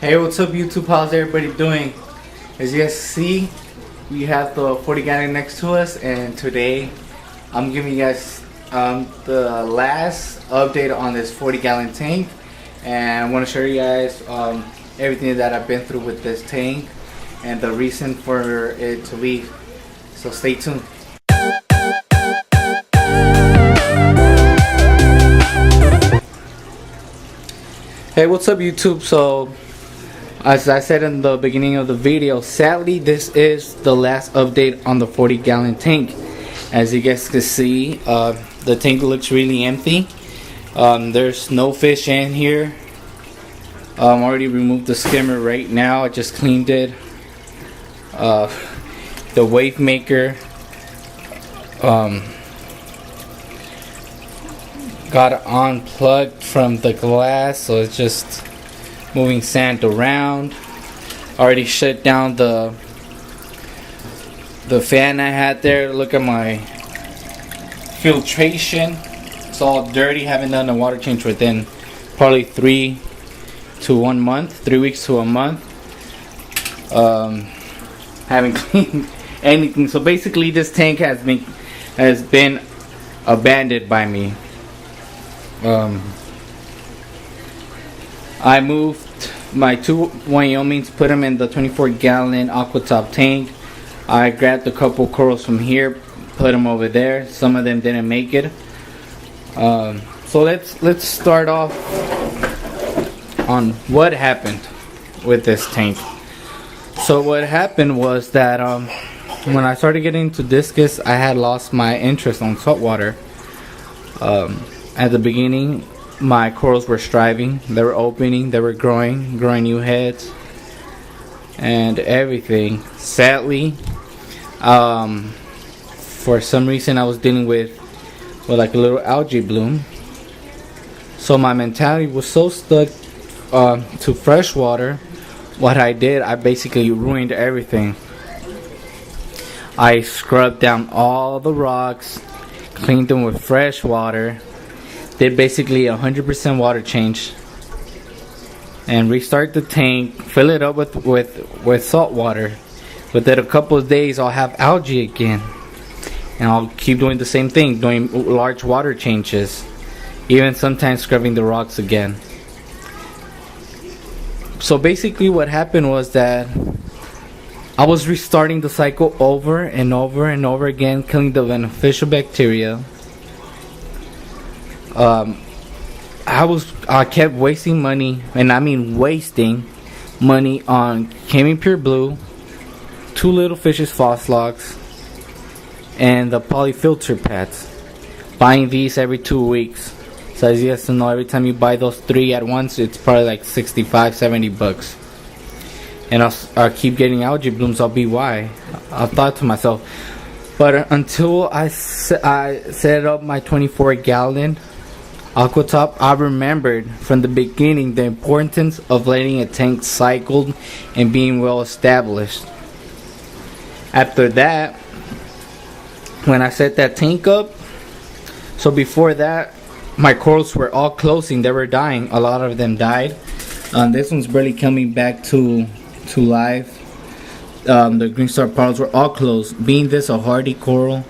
Hey, what's up YouTube? How's everybody doing? As you guys see, we have the 40 gallon next to us, and today I'm giving you guys the last update on this 40 gallon tank, and I want to show you guys everything that I've been through with this tank and the reason for it to leave. So stay tuned. Hey, what's up YouTube? So as I said in the beginning of the video, sadly this is the last update on the 40 gallon tank. As you guys can see, the tank looks really empty. There's no fish in here. Already removed the skimmer right now. I just cleaned it. The wave maker got unplugged from the glass, so it's just moving sand around. Already shut down the fan I had there. Look at my filtration, it's all dirty. Haven't done a water change within probably 3 weeks to a month. Haven't cleaned anything. So basically this tank has been abandoned by me. I moved my 2 Wyomings, put them in the 24 gallon aqua top tank. I grabbed a couple corals from here, put them over there. Some of them didn't make it. So let's start off on what happened with this tank. So what happened was that when I started getting into discus, I had lost my interest on saltwater. At the beginning, my corals were striving, they were opening, they were growing new heads and everything. Sadly, for some reason I was dealing with like a little algae bloom. So my mentality was so stuck to fresh water. What I did, I basically ruined everything. I scrubbed down all the rocks, cleaned them with fresh water, did basically 100% water change, and restart the tank, fill it up with salt water. Within a couple of days I'll have algae again, and I'll keep doing the same thing, doing large water changes, even sometimes scrubbing the rocks again. So basically what happened was that I was restarting the cycle over and over and over again, killing the beneficial bacteria. I kept wasting money, and I mean wasting money, on Cayman Pure Blue, 2 Little Fishes Phoslox, and the polyfilter pads. Buying these every 2 weeks. So as you guys know, every time you buy those 3 at once, it's probably like $65-70. And I'll keep getting algae blooms. I'll be why. I thought to myself, but until I set up my 24 gallon Aquatop, I remembered from the beginning the importance of letting a tank cycled and being well established. After that, when I set that tank up, so before that, my corals were all closing. They were dying. A lot of them died. This one's barely coming back to life. The green star pearls were all closed. Being this a hardy coral,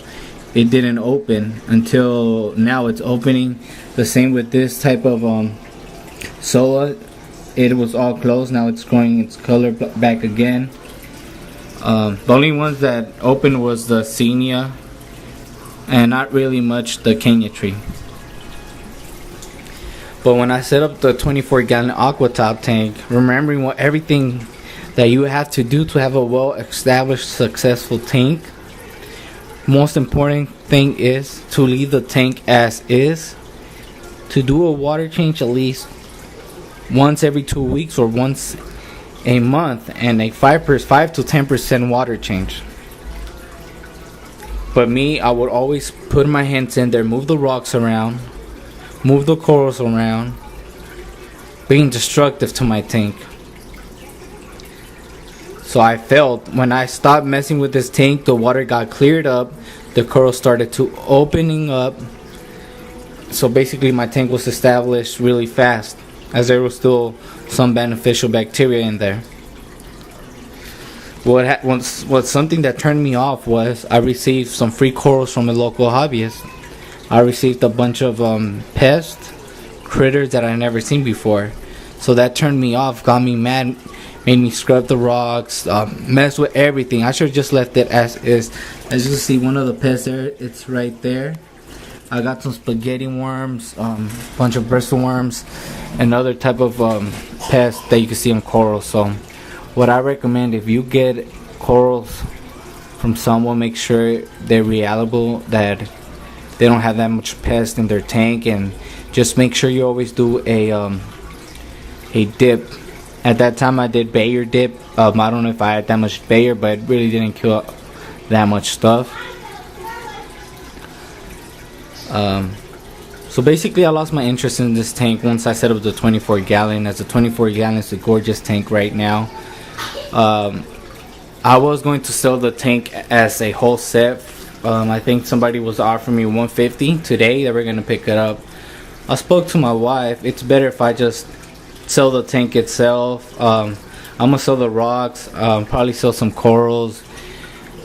it didn't open until now. It's opening. The same with this type of Soa. It was all closed. Now it's growing its color back again. The only ones that opened was the Senia, and not really much the Kenya tree. But when I set up the 24 gallon aqua top tank, remembering everything that you have to do to have a well established successful tank, most important thing is to leave the tank as is, to do a water change at least once every 2 weeks or once a month, and a 5 to 10% water change. But me, I would always put my hands in there, move the rocks around, move the corals around, being destructive to my tank. So I felt when I stopped messing with this tank, the water got cleared up, the corals started to opening up. So basically my tank was established really fast. as there was still some beneficial bacteria in there. What something that turned me off was I received some free corals from a local hobbyist. I received a bunch of pest critters that I never seen before, so that turned me off, got me mad, made me scrub the rocks, mess with everything. I should have just left it as is. As you can see, one of the pests there, it's right there. I got some spaghetti worms, bunch of bristle worms, and other type of pests that you can see on corals. So what I recommend, if you get corals from someone, make sure they're reliable, that they don't have that much pest in their tank, and just make sure you always do a dip. At that time I did Bayer dip. I don't know if I had that much Bayer, but it really didn't kill that much stuff. So basically I lost my interest in this tank once I set up the 24 gallon. As a 24 gallon is a gorgeous tank right now. I was going to sell the tank as a whole set. I think somebody was offering me $150 today that we're going to pick it up. I spoke to my wife. It's better if I just sell the tank itself. I'm gonna sell the rocks, probably sell some corals,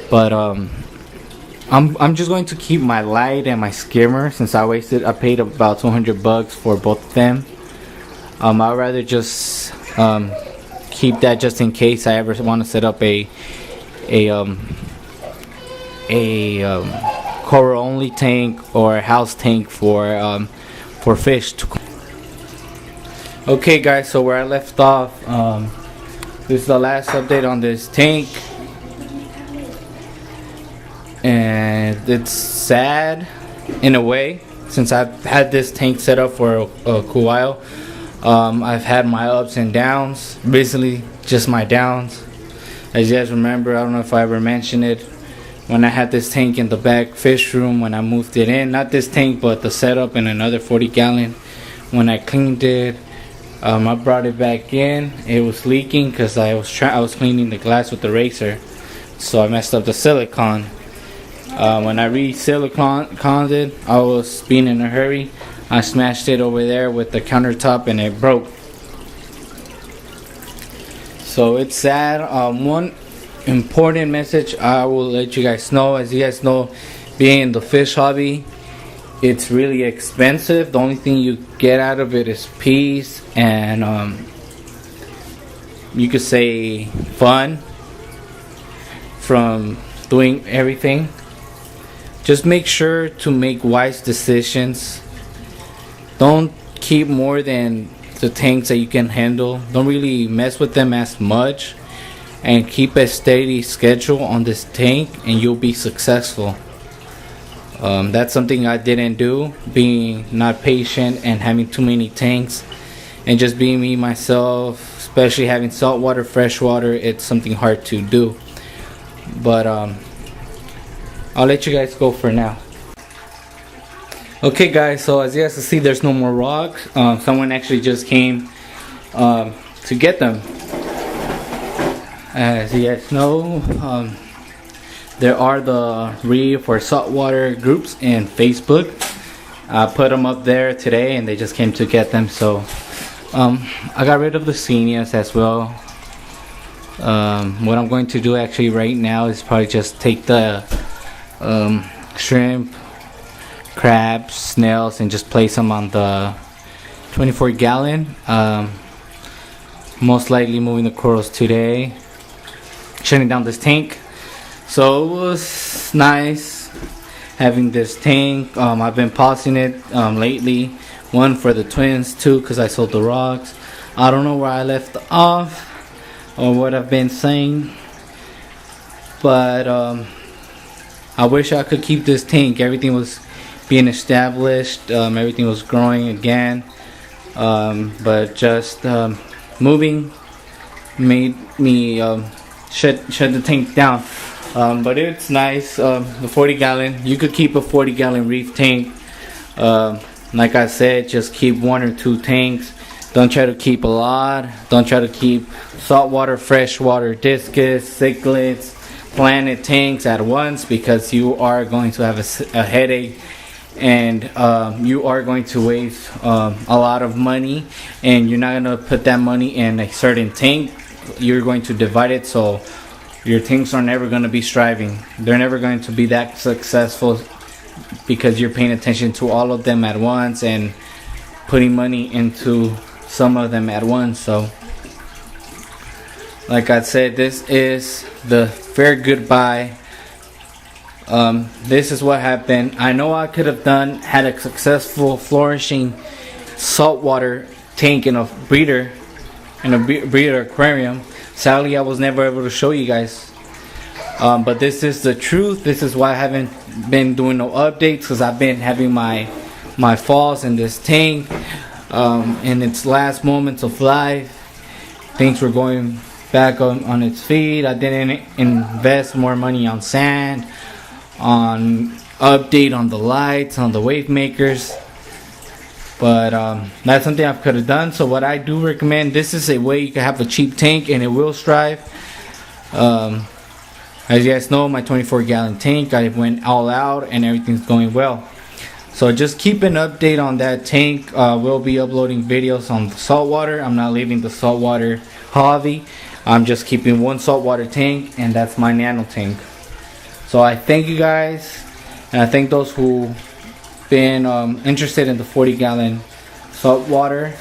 but I'm just going to keep my light and my skimmer, since I paid about $200 for both of them. I'd rather just keep that just in case I ever want to set up a coral only tank or a house tank for fish. Okay guys, so where I left off, this is the last update on this tank, and it's sad in a way, since I've had this tank set up for a cool while. I've had my ups and downs, basically just my downs. As you guys remember, I don't know if I ever mentioned it, when I had this tank in the back fish room, when I moved it in, not this tank but the setup in another 40 gallon, when I cleaned it, I brought it back in. It was leaking because I was cleaning the glass with the razor, so I messed up the silicone. When I re-siliconed it, I was being in a hurry. I smashed it over there with the countertop and it broke. So it's sad. One important message I will let you guys know: as you guys know, being in the fish hobby, it's really expensive. The only thing you get out of it is peace and you could say fun from doing everything. Just make sure to make wise decisions. Don't keep more than the tanks that you can handle. Don't really mess with them as much, and keep a steady schedule on this tank and you'll be successful. That's something I didn't do, being not patient and having too many tanks, and just being me myself, especially having saltwater, freshwater. It's something hard to do, but I'll let you guys go for now. Okay guys, so as you guys can see, there's no more rocks. Someone actually just came to get them. As you guys know, there are the Reef or saltwater groups in Facebook. I put them up there today and they just came to get them. So I got rid of the seniors as well. What I'm going to do actually right now is probably just take the shrimp, crabs, snails, and just place them on the 24 gallon. Most likely moving the corals today, shutting down this tank. So it was nice having this tank. I've been pausing it lately. One for the twins, two because I sold the rocks. I don't know where I left off or what I've been saying, but I wish I could keep this tank. Everything was being established, everything was growing again, but just moving made me shut the tank down. But it's nice. The 40 gallon, you could keep a 40 gallon Reef tank. Like I said, just keep one or two tanks. Don't try to keep a lot. Don't try to keep saltwater, freshwater, discus, cichlids, planet tanks at once, because you are going to have a headache and you are going to waste a lot of money, and you're not going to put that money in a certain tank. You're going to divide it, so your tanks are never going to be striving. They're never going to be that successful because you're paying attention to all of them at once and putting money into some of them at once. So like I said, this is the fair goodbye. This is what happened. I know I could have had a successful, flourishing saltwater tank in a breeder aquarium. Sadly, I was never able to show you guys. But this is the truth. This is why I haven't been doing no updates, because I've been having my falls in this tank. In its last moments of life, things were going back on its feet. I didn't invest more money on sand, on update on the lights, on the wave makers. But that's something I could have done. So what I do recommend, this is a way you can have a cheap tank and it will strive. As you guys know, my 24-gallon tank, I went all out and everything's going well. So just keep an update on that tank. We'll be uploading videos on the saltwater. I'm not leaving the saltwater hobby. I'm just keeping one saltwater tank, and that's my nano tank. So I thank you guys, and I thank those who been interested in the 40-gallon saltwater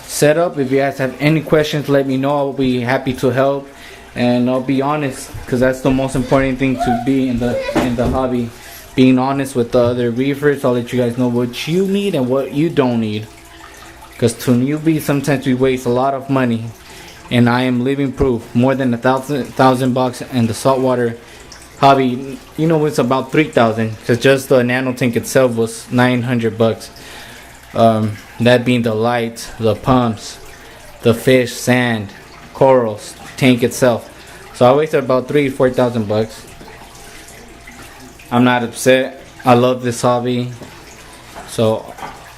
setup. If you guys have any questions, let me know. I'll be happy to help, and I'll be honest, because that's the most important thing to be in the hobby. Being honest with the other reefers. I'll let you guys know what you need and what you don't need, because to newbies sometimes we waste a lot of money, and I am living proof. More than $1,000 in the saltwater hobby. You know, it's about 3,000, because just the nano tank itself was $900. That being the lights, the pumps, the fish, sand, corals, tank itself. So I wasted about $3,000-4,000. I'm not upset. I love this hobby. So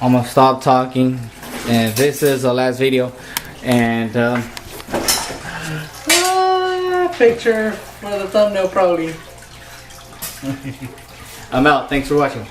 I'm gonna stop talking, and this is the last video. And picture for the thumbnail probably. I'm out. Thanks for watching.